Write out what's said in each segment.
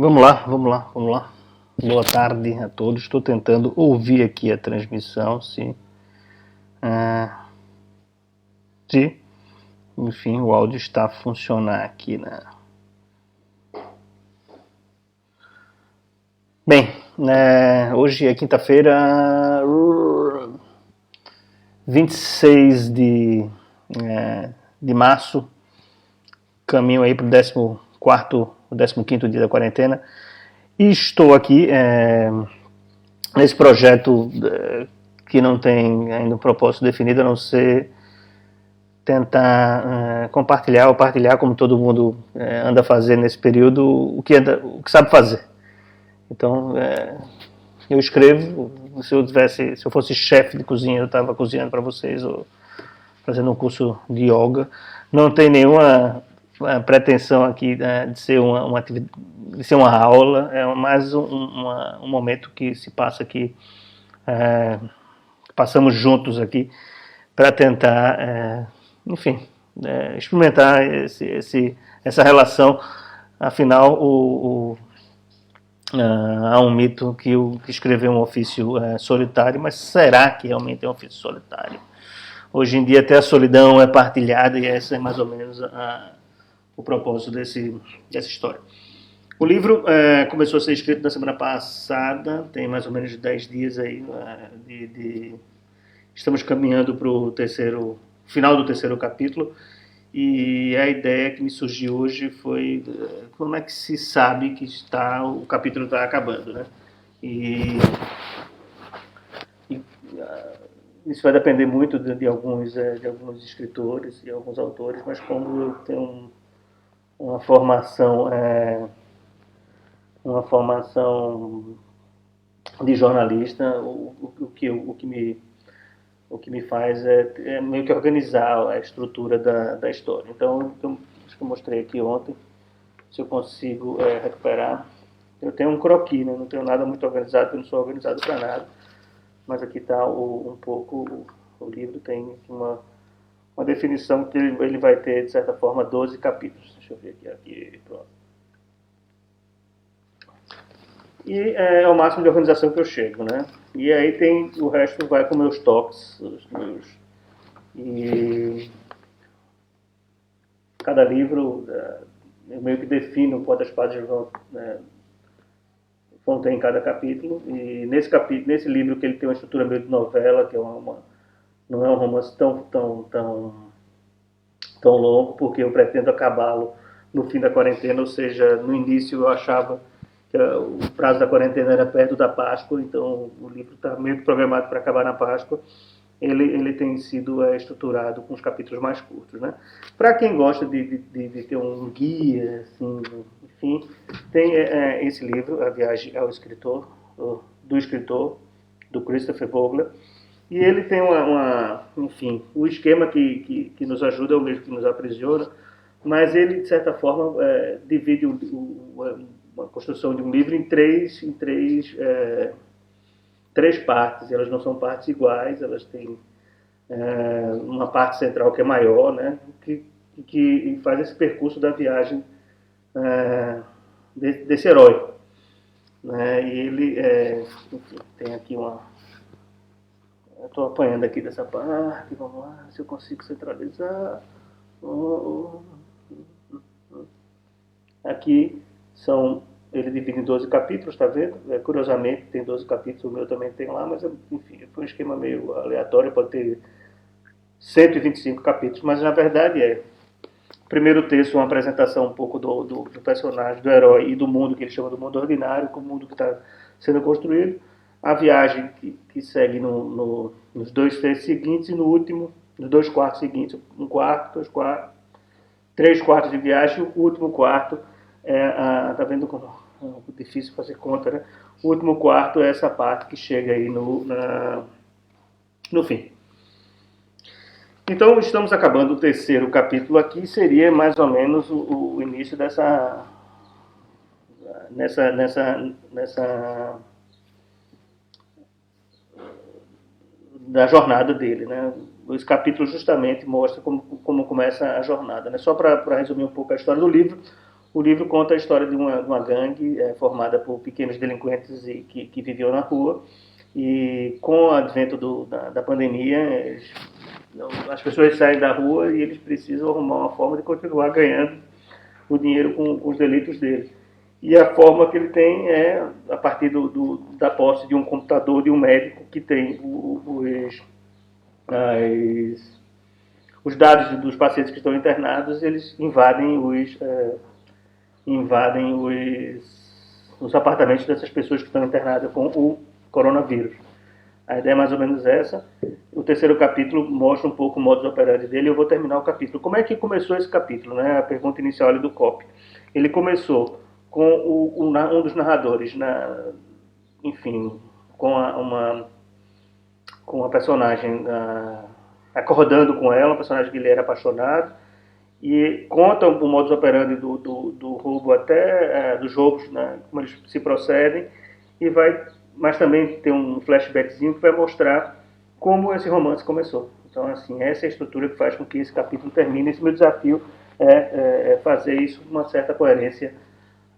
Vamos lá, vamos lá, vamos lá. Boa tarde a todos. Estou tentando ouvir aqui a transmissão, se, enfim, o áudio está a funcionar aqui, né? Bem, hoje é quinta-feira, 26 de março, caminho aí para o 15º dia da quarentena, e estou aqui nesse projeto que não tem ainda um propósito definido, a não ser tentar compartilhar ou partilhar, como todo mundo anda fazendo nesse período, o que sabe fazer. Então, eu escrevo. Se eu fosse chefe de cozinha, eu estava cozinhando para vocês, ou fazendo um curso de yoga. Não tem nenhuma pretensão aqui de ser uma atividade, de ser uma aula. É mais um momento que se passa aqui, passamos juntos aqui, para tentar, enfim, experimentar essa relação. Afinal, há um mito que escrever um ofício solitário, mas será que realmente é um ofício solitário? Hoje em dia até a solidão é partilhada, e essa é mais ou menos o propósito dessa história. O livro começou a ser escrito na semana passada, tem mais ou menos 10 dias aí, estamos caminhando para o final do terceiro capítulo, e a ideia que me surgiu hoje foi como é que se sabe que o capítulo está acabando, né? E isso vai depender muito de alguns escritores e alguns autores, mas como eu tenho uma formação de jornalista, o que me faz é meio que organizar a estrutura da história. Então, acho que eu mostrei aqui ontem, se eu consigo recuperar. Eu tenho um croquis, né? Não tenho nada muito organizado, porque eu não sou organizado para nada. Mas aqui está um pouco, o livro tem uma definição que ele vai ter, de certa forma, 12 capítulos. Deixa eu ver aqui pronto. E é o máximo de organização que eu chego, né? E aí o resto vai com meus toques, e cada livro eu meio que defino quantas páginas vão ter em cada capítulo. E nesse livro, que ele tem uma estrutura meio de novela, que não é um romance tão longo, porque eu pretendo acabá-lo no fim da quarentena, ou seja, no início eu achava que o prazo da quarentena era perto da Páscoa, então o livro está meio que programado para acabar na Páscoa. Ele tem sido estruturado com os capítulos mais curtos, né? Para quem gosta de ter um guia, assim, enfim, tem esse livro, A Viagem ao Escritor, do Christopher Vogler, e ele tem enfim, o esquema que nos ajuda é o mesmo que nos aprisiona, mas ele, de certa forma, divide a construção de um livro em três partes. Elas não são partes iguais, elas têm uma parte central que é maior, né, que faz esse percurso da viagem desse herói, né? E ele, enfim, tem aqui eu estou apanhando aqui dessa parte, vamos lá, se eu consigo centralizar. Aqui ele divide em 12 capítulos, tá vendo? Curiosamente tem 12 capítulos, o meu também tem lá, mas enfim, foi um esquema meio aleatório, pode ter 125 capítulos, mas na verdade primeiro texto, uma apresentação um pouco do personagem, do herói e do mundo que ele chama do mundo ordinário, com o mundo que está sendo construído. A viagem que segue nos 2 terços seguintes, e no último, nos 2 quartos seguintes, 1 quarto, 2 quartos, 3 quartos de viagem. O último quarto tá vendo como é difícil fazer conta, né? O último quarto é essa parte que chega aí no fim. Então, estamos acabando o terceiro capítulo aqui, seria mais ou menos o início da jornada dele, né? Os capítulos justamente mostram como começa a jornada, né? Só para resumir um pouco a história do livro, O livro conta a história de uma gangue formada por pequenos delinquentes que viviam na rua, e com o advento da pandemia, as pessoas saem da rua e eles precisam arrumar uma forma de continuar ganhando o dinheiro com os delitos deles. E a forma que ele tem é a partir da posse de um computador de um médico que tem os dados dos pacientes que estão internados. Eles invadem os apartamentos dessas pessoas que estão internadas com o coronavírus. A ideia é mais ou menos essa. O terceiro capítulo mostra um pouco o modus operandi dele, e eu vou terminar o capítulo. Como é que começou esse capítulo, né? A pergunta inicial ali do copy. Ele começou com um dos narradores, enfim, com uma personagem acordando com ela, um personagem que ele era apaixonado, e conta o modus operandi do roubo, até dos roubos, né, como eles se procedem, mas também tem um flashbackzinho que vai mostrar como esse romance começou. Então, assim, essa é a estrutura que faz com que esse capítulo termine. Esse meu desafio é fazer isso com uma certa coerência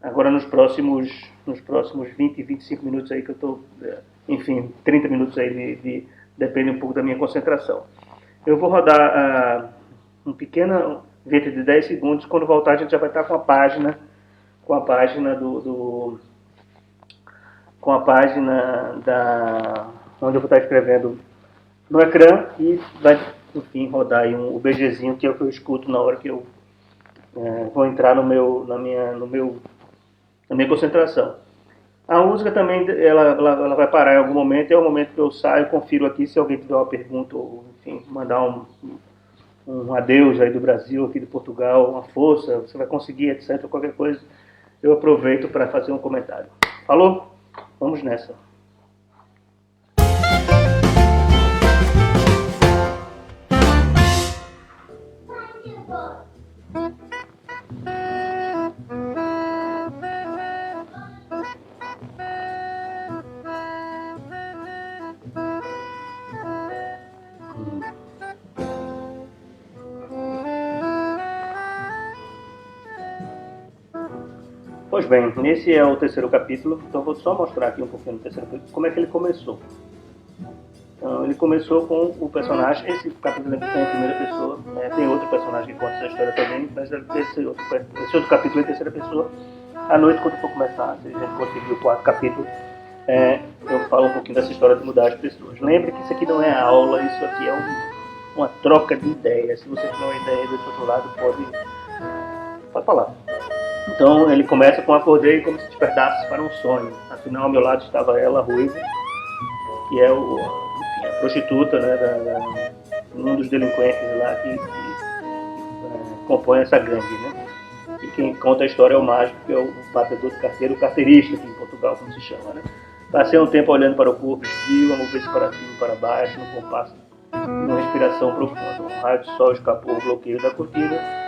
agora nos próximos 20, 25 minutos aí que eu estou, enfim, 30 minutos aí, depende um pouco da minha concentração. Eu vou rodar um pequeno vídeo de 10 segundos. Quando voltar, a gente já vai estar com a página onde eu vou estar escrevendo no ecrã, e vai, enfim, rodar aí o BGzinho, que é o que eu escuto na hora que eu vou entrar na minha concentração. A música também, ela vai parar em algum momento, é o momento que eu saio, confiro aqui se alguém tiver uma pergunta, ou, enfim, mandar um adeus aí do Brasil, aqui de Portugal, uma força, você vai conseguir, etc, qualquer coisa, eu aproveito para fazer um comentário. Falou? Vamos nessa. Pois bem, esse é o terceiro capítulo, então vou só mostrar aqui um pouquinho do terceiro capítulo, como é que ele começou. Então, ele começou com o personagem, esse capítulo é em primeira pessoa, né? Tem outro personagem que conta essa história também, mas esse outro capítulo é em terceira pessoa. À noite, quando for começar, se a gente conseguir o quarto capítulo, eu falo um pouquinho dessa história de mudar as pessoas. Lembre que isso aqui não é aula, isso aqui é uma troca de ideias. Se você tiver uma ideia do outro lado, pode falar. Então ele começa com acordei como se despertasse para um sonho. Afinal, ao meu lado estava ela, ruiva, que é enfim, a prostituta, né, um dos delinquentes lá que compõe essa gangue, né? E quem conta a história é o mágico, que é o batedor de carteiro, o carteirista aqui em Portugal, como se chama, né? Passei um tempo olhando para o corpo esguio, a mover-se para cima e para baixo, no compasso de uma respiração profunda. Um raio de sol escapou o bloqueio da cortina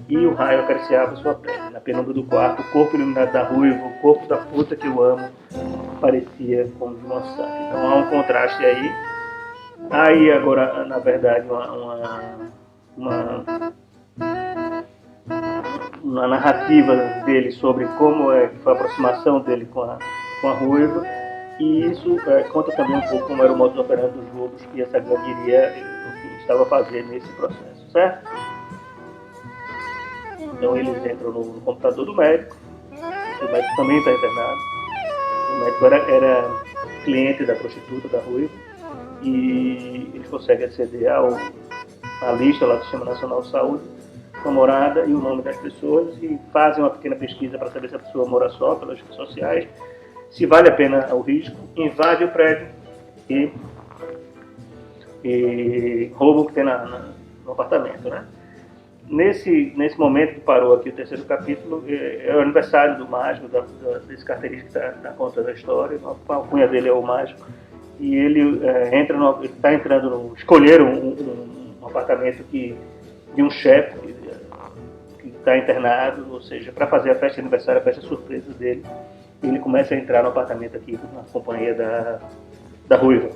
e o raio acariciava sua pele. Na penumbra do quarto, o corpo iluminado da ruiva, o corpo da puta que eu amo, parecia como de uma santa. Então há um contraste aí. Aí agora, na verdade, uma narrativa dele sobre como foi a aproximação dele com a ruiva, e isso conta também um pouco como era o modus operandi dos roubos que essa gangue estava fazendo nesse processo, certo? Então eles entram no computador do médico, o médico também está internado, o médico era cliente da prostituta, da ruiva, e eles conseguem aceder à lista lá do Sistema Nacional de Saúde, com a morada e o nome das pessoas, e fazem uma pequena pesquisa para saber se a pessoa mora só, pelas redes sociais, se vale a pena o risco, invade o prédio e rouba o que tem no apartamento, né? Nesse momento que parou aqui o terceiro capítulo, é o aniversário do mágico, desse carteirista que está contando a história. A alcunha dele é o mágico, e ele está entrando escolheram um apartamento de um chefe que está internado, ou seja, para fazer a festa de aniversário, a festa surpresa dele. E ele começa a entrar no apartamento aqui na companhia da ruiva.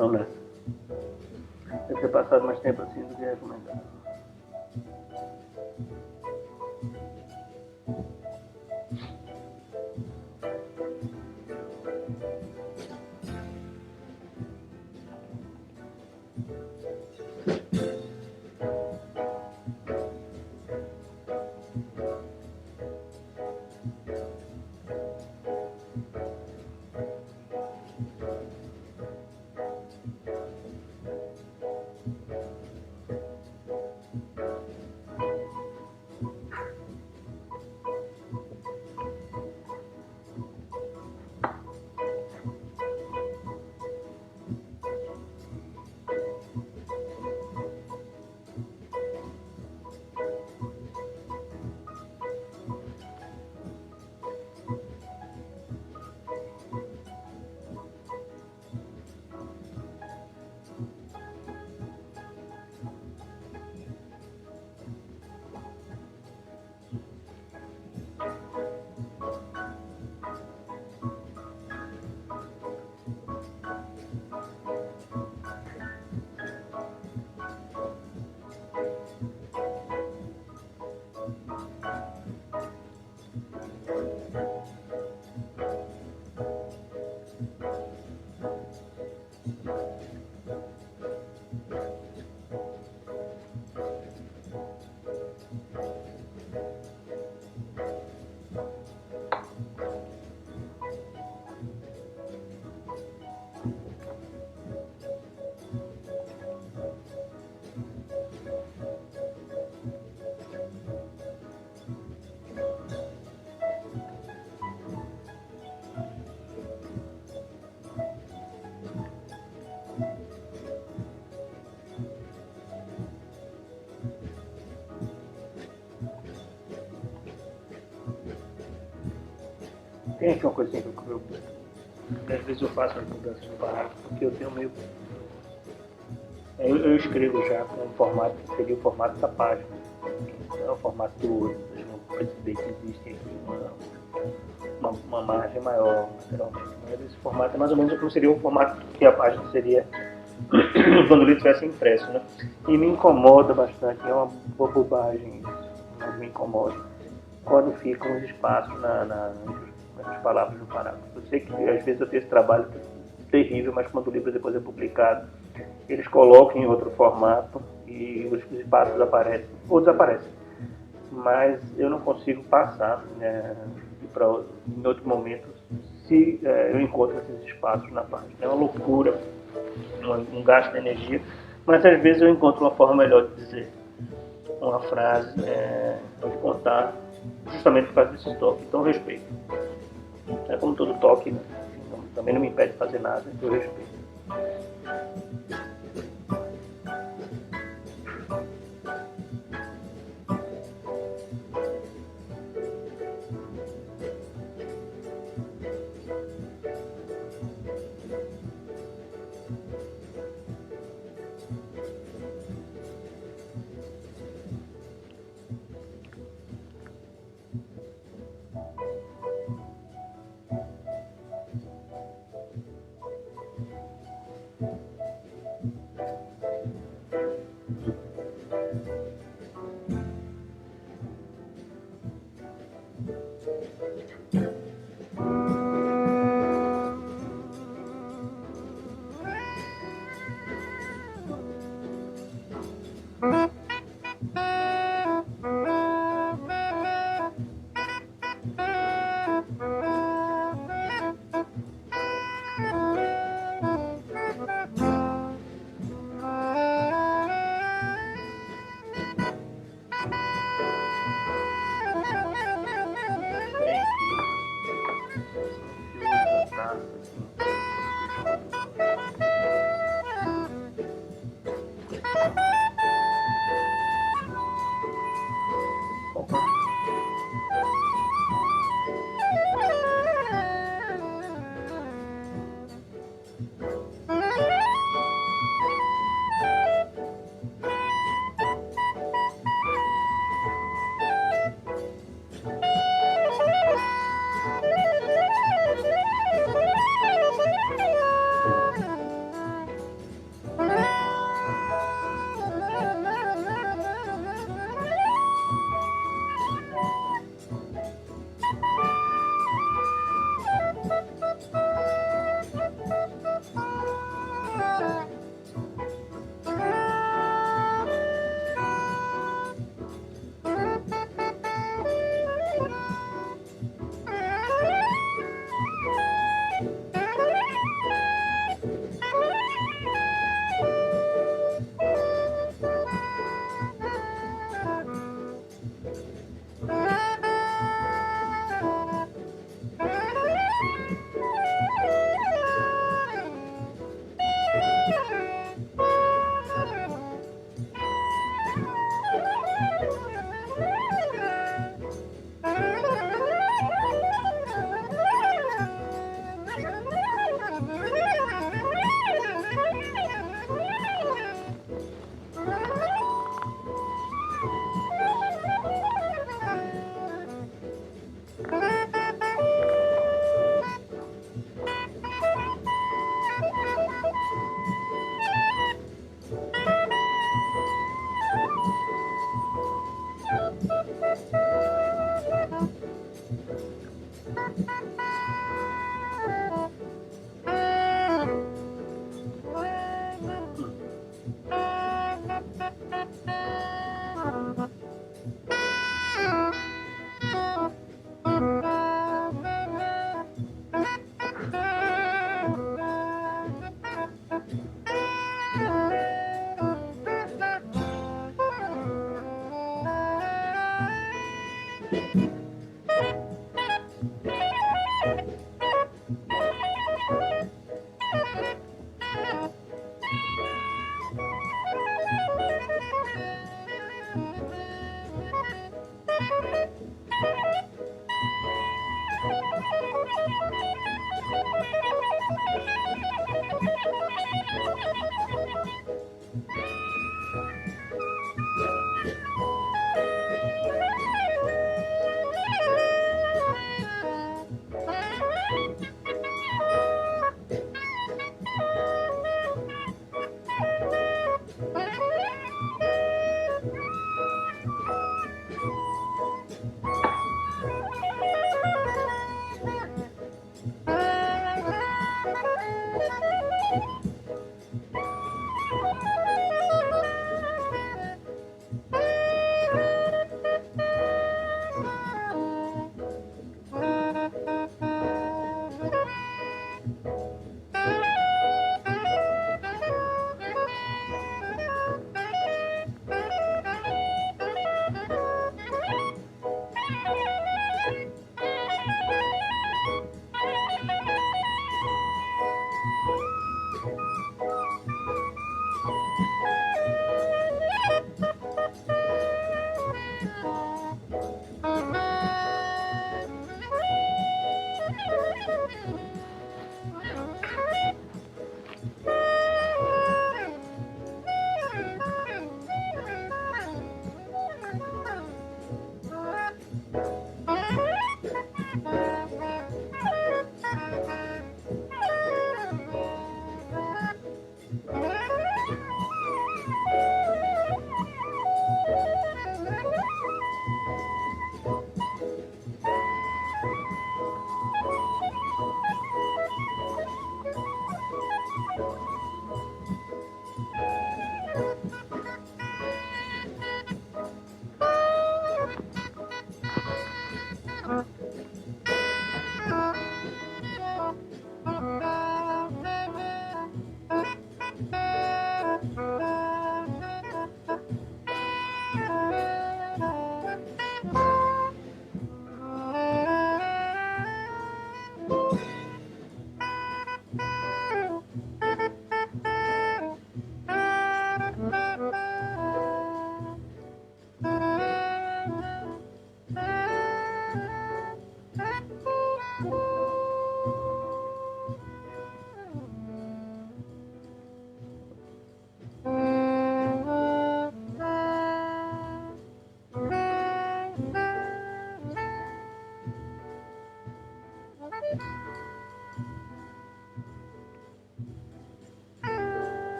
Vamos nessa. Deve ter passado mais tempo assim do que recomendado. Tem aqui uma coisinha que às vezes eu faço as mudanças no parágrafo, porque eu tenho meio. Eu escrevo já com um formato que seria o formato da página. Não é o formato do Word. No precedente existe aqui uma margem maior, naturalmente. Mas esse formato é mais ou menos como seria o formato que a página seria quando o livro estivesse impresso, né? E me incomoda bastante, é uma bobagem isso, mas me incomoda quando ficam os espaços nas palavras no parágrafo. Eu sei que às vezes eu tenho esse trabalho terrível, mas quando o livro depois é publicado, eles colocam em outro formato e os espaços aparecem, ou desaparecem. Mas eu não consigo passar em outro momento se eu encontro esses espaços na página. É uma loucura, um gasto de energia, mas às vezes eu encontro uma forma melhor de dizer uma frase, de contar, justamente por causa desse toque. Então eu respeito. É como todo toque, né? Também não me impede de fazer nada, eu respeito.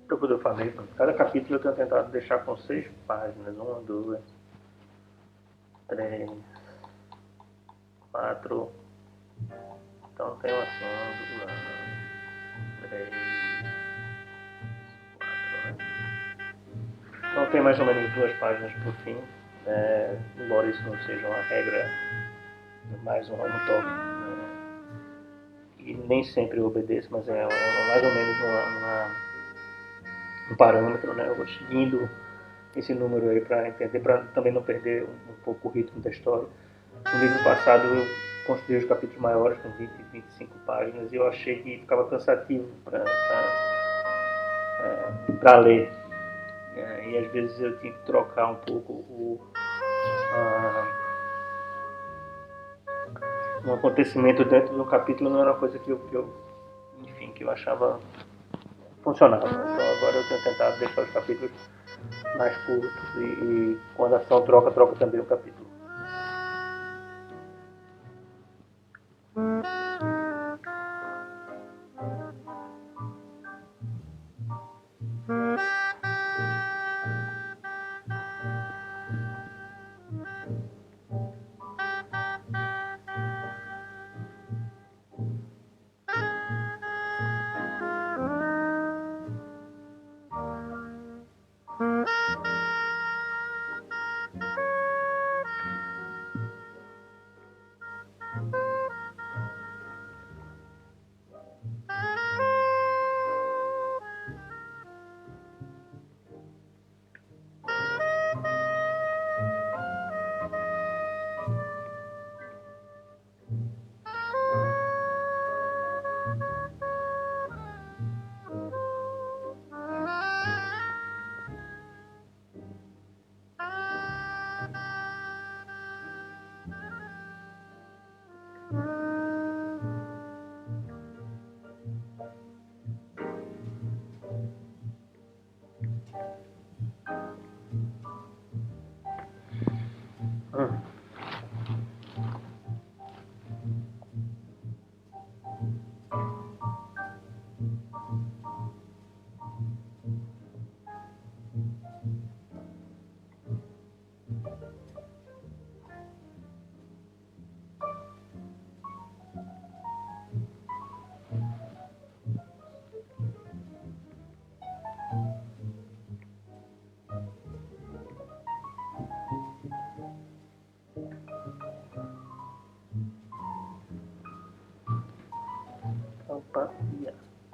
Como eu falei, cada capítulo eu tenho tentado deixar com 6 páginas. 1, 2, 3, 4. Então tem assim, 1, 2, 3, 4, né? Então tem mais ou menos 2 páginas por fim. Embora isso não seja uma regra, mais um toque, né? E nem sempre eu obedeço, mas é mais ou menos um parâmetro, né? Eu vou seguindo esse número aí para entender, para também não perder um pouco o ritmo da história. No livro passado eu construí os capítulos maiores com 20 e 25 páginas e eu achei que ficava cansativo para ler. E às vezes eu tinha que trocar um pouco um acontecimento dentro de um capítulo, não era uma coisa que eu achava funcionava. Então agora eu tenho tentado deixar os capítulos mais curtos e quando a ação troca também o capítulo.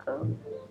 Campanha.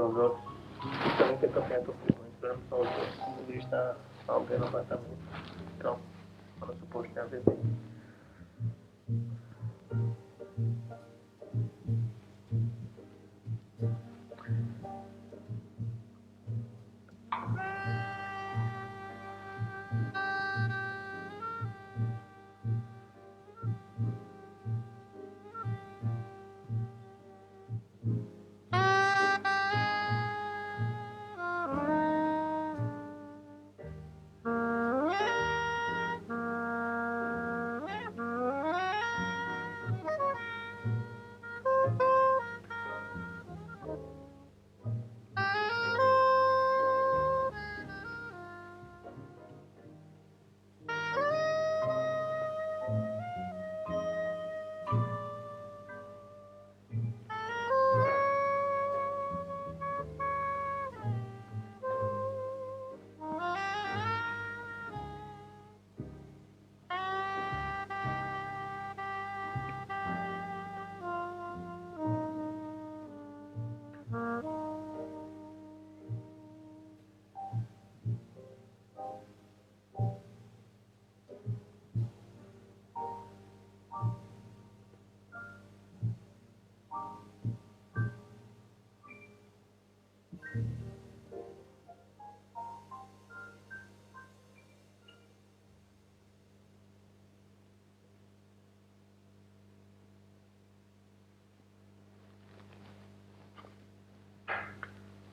os outros. Também tem campeonato frequente, esperamos só os outros. O Luiz está alguém no apartamento. Então, quando suposto tem a ver bem.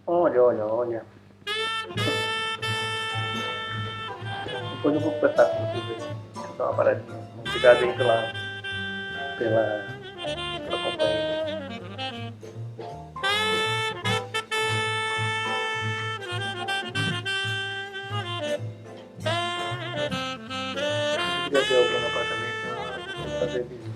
Olha. Depois eu vou conversar com vocês aí. Deixa eu dar uma paradinha. Obrigado aí pela companhia. Se quiser ter algum no apartamento, eu vou fazer visita.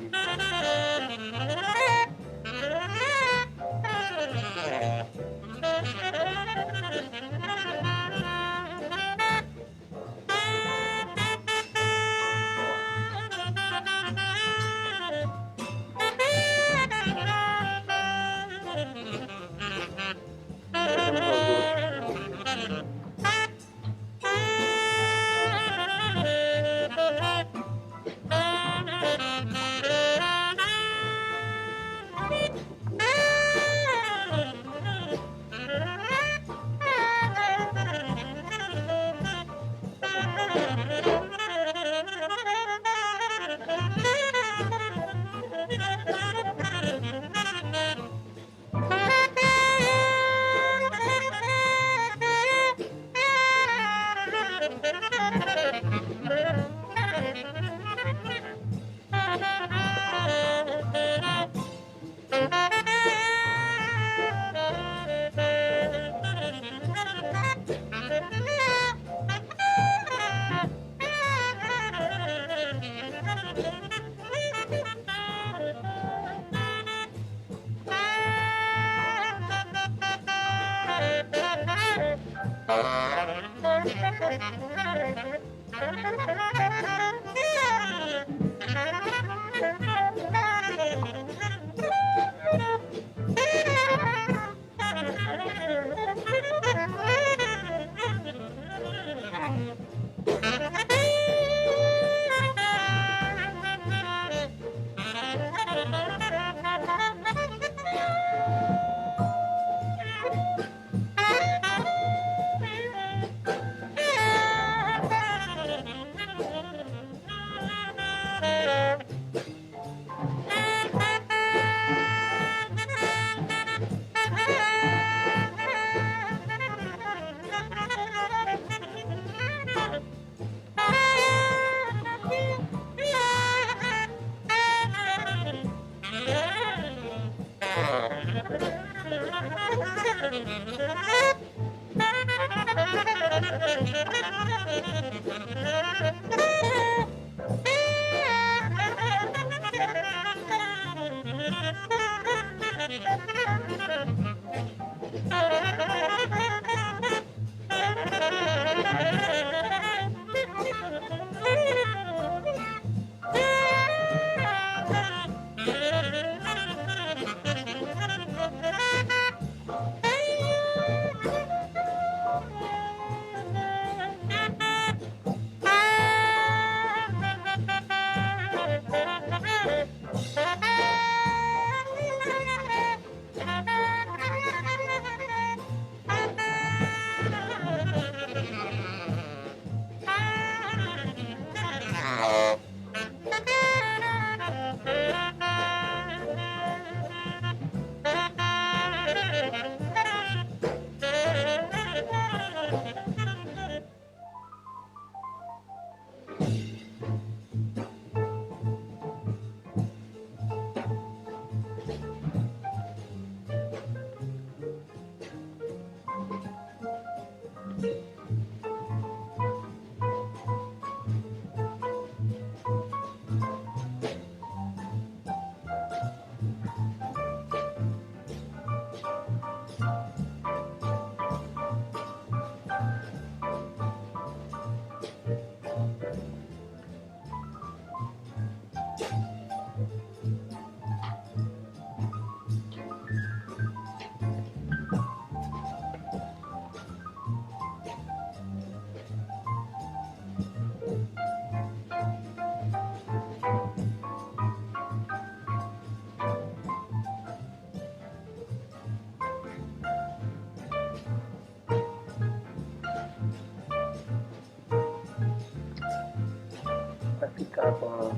vai ficar com...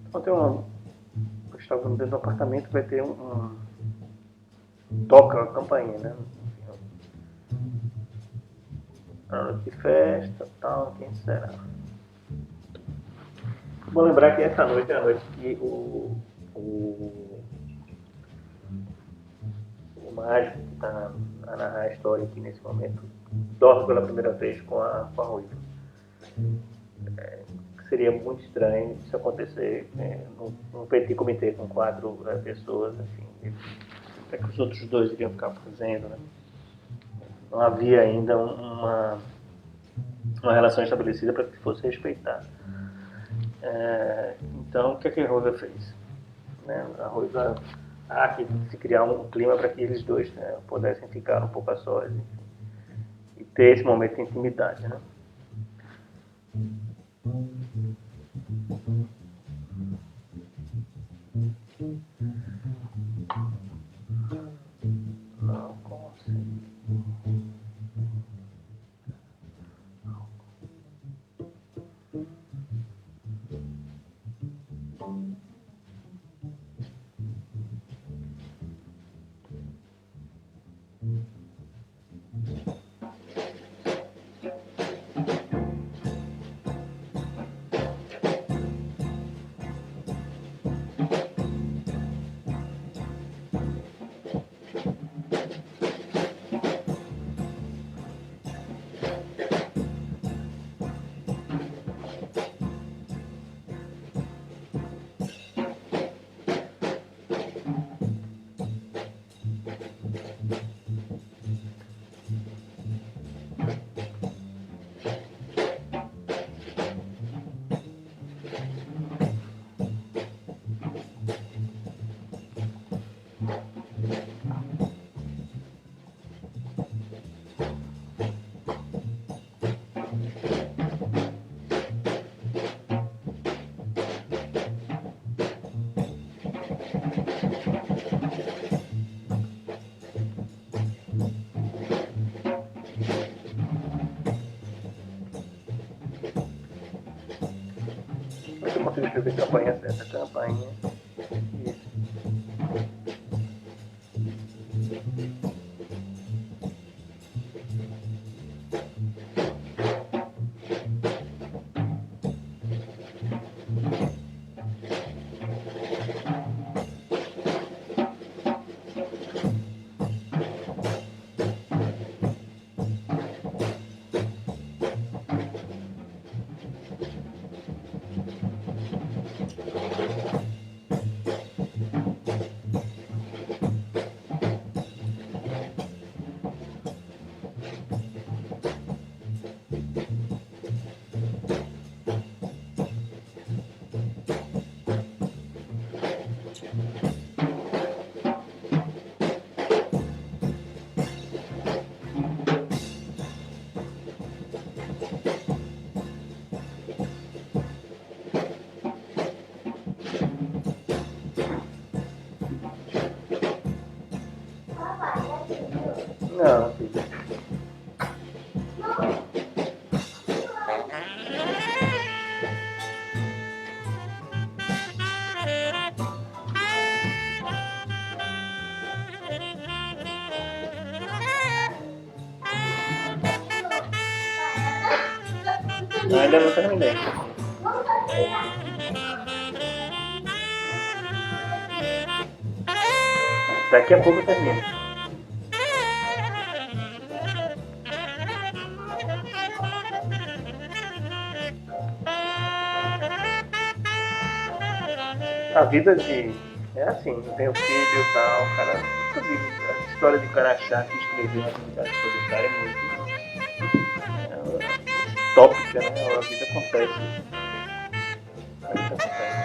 Então tem uma... Eu estava dentro do apartamento, vai ter toca a campainha, né? Hora de festa, tal, quem será? Vou lembrar que essa noite é a noite que o mágico que está a narrar a história aqui nesse momento dorme pela primeira vez com a Ruiva. Seria muito estranho isso acontecer num petit comitê com 4 pessoas, enfim, é que os outros 2 iriam ficar fazendo, né? Não havia ainda uma relação estabelecida para que fosse respeitado. Então, o que a Ruiva fez? Né? A Ruiva que se criar um clima para que eles 2 pudessem ficar um pouco a sós e ter esse momento de intimidade, né? Não consigo. Eu consigo escrever campanha certa, campanha. Isso. Ainda não terminei. Daqui a pouco eu termino. A vida de... É assim, tem o filho e tal, cara. A história de Carachá que escreveu uma atividade sobre o cara é muito tópica, né? A vida acontece. A vida acontece.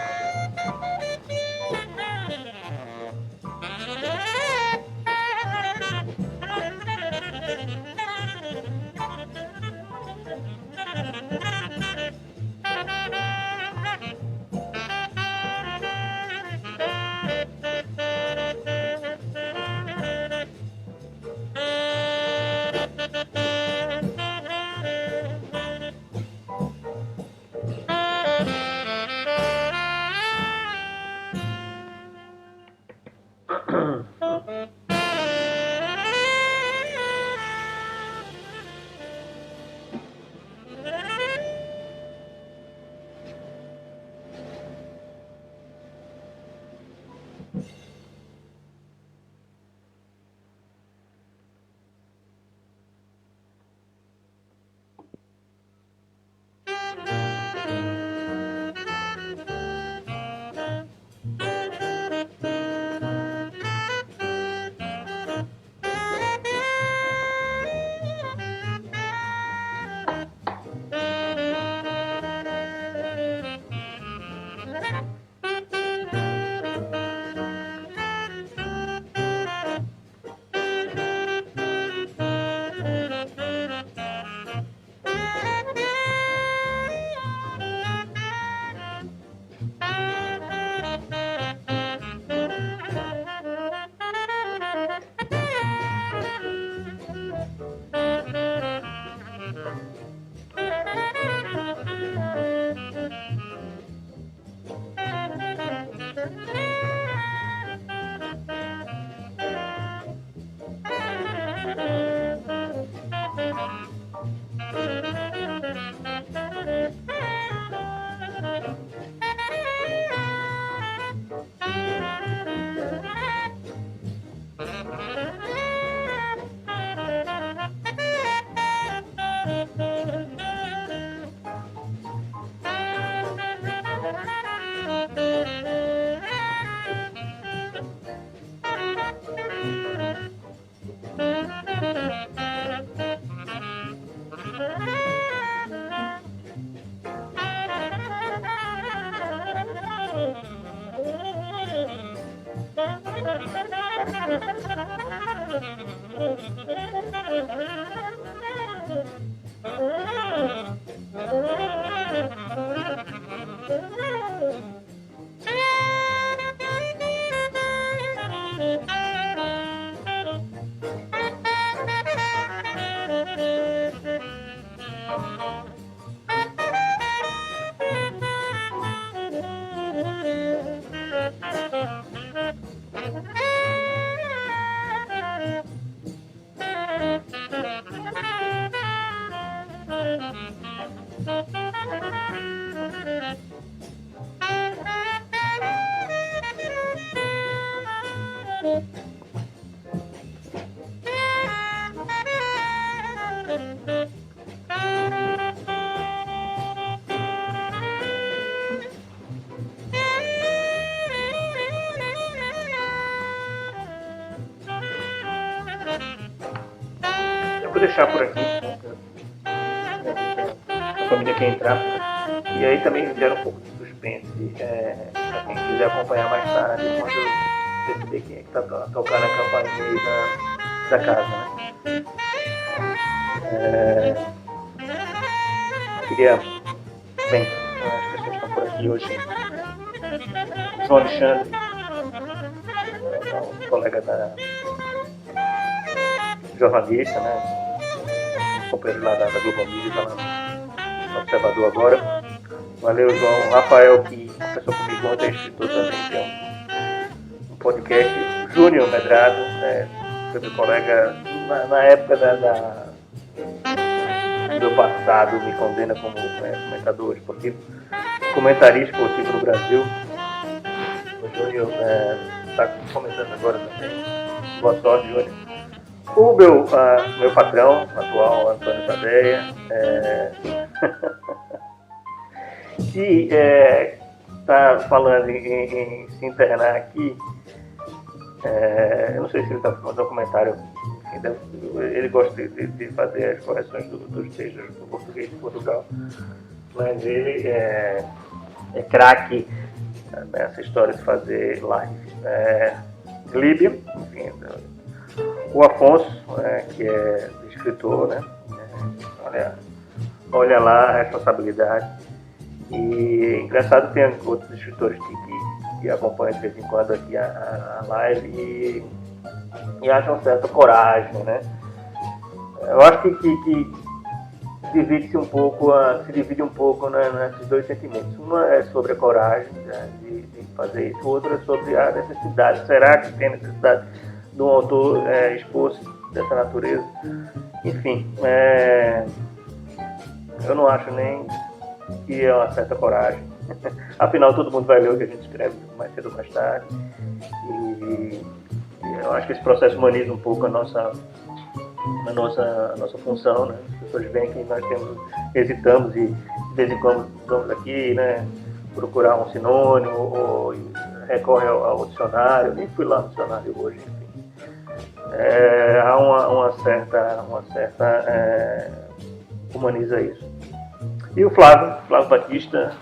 Vou deixar por aqui. A família quer entrar. E aí também gera um pouco de suspense. Pra quem quiser acompanhar mais tarde, quando eu perceber quem é que tá tocando a campainha aí da casa, né? Queria... Bem, as pessoas estão por aqui hoje. João Alexandre, um colega jornalista, né? Companheiro lá da Globo News, está lá no Observador agora. Valeu, João. Rafael, que conversou comigo ontem, é escritor também, tem um podcast. Júnior Medrado, né? Foi meu colega na época meu passado me condena como comentador esportivo, comentarista esportivo no Brasil. O Júnior está comentando agora também. Boa sorte, Júnior. O meu patrão atual, Antônio Tadeia, que está falando em se internar aqui. Eu não sei se ele está fazendo um documentário. Ele gosta de fazer as correções dos textos do português de Portugal, mas ele é craque nessa história de fazer lives. Glíbio, enfim, o Afonso, que é escritor, né? Olha lá a responsabilidade. E engraçado, tem outros escritores que acompanham de vez em quando aqui a live e acham certa coragem, né? Eu acho que divide um pouco nesses dois sentimentos. Uma é sobre a coragem, né, de fazer isso, o outro é sobre a necessidade. Será que tem necessidade de um autor expor-se dessa natureza? Enfim, eu não acho nem que é uma certa coragem. Afinal, todo mundo vai ler o que a gente escreve mais cedo ou mais tarde. E eu acho que esse processo humaniza um pouco a nossa função, né? As pessoas veem que nós hesitamos e de vez em quando vamos aqui, né, procurar um sinônimo ou recorre ao dicionário. Eu nem fui lá no dicionário hoje, enfim. Há uma certa humaniza isso. E o Flávio Batista,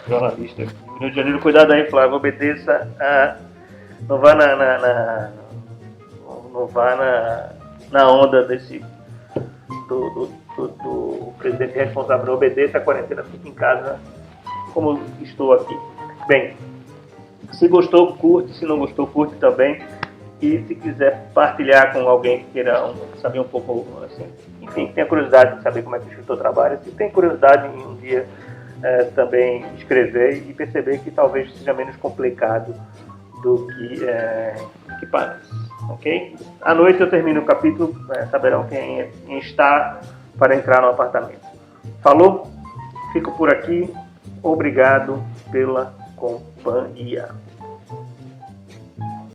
jornalista do Rio de Janeiro, cuidado aí, Flávio, obedeça não vá na onda do presidente responsável, obedeça a quarentena, fique em casa como estou aqui. Bem, se gostou, curte, se não gostou, curte também. E se quiser partilhar com alguém que queira saber um pouco, assim, enfim, tenha curiosidade de saber como é que o escritor trabalha, se tem curiosidade em um dia também escrever e perceber que talvez seja menos complicado do que parece, ok? À noite eu termino o capítulo, saberão quem está para entrar no apartamento. Falou? Fico por aqui. Obrigado pela companhia.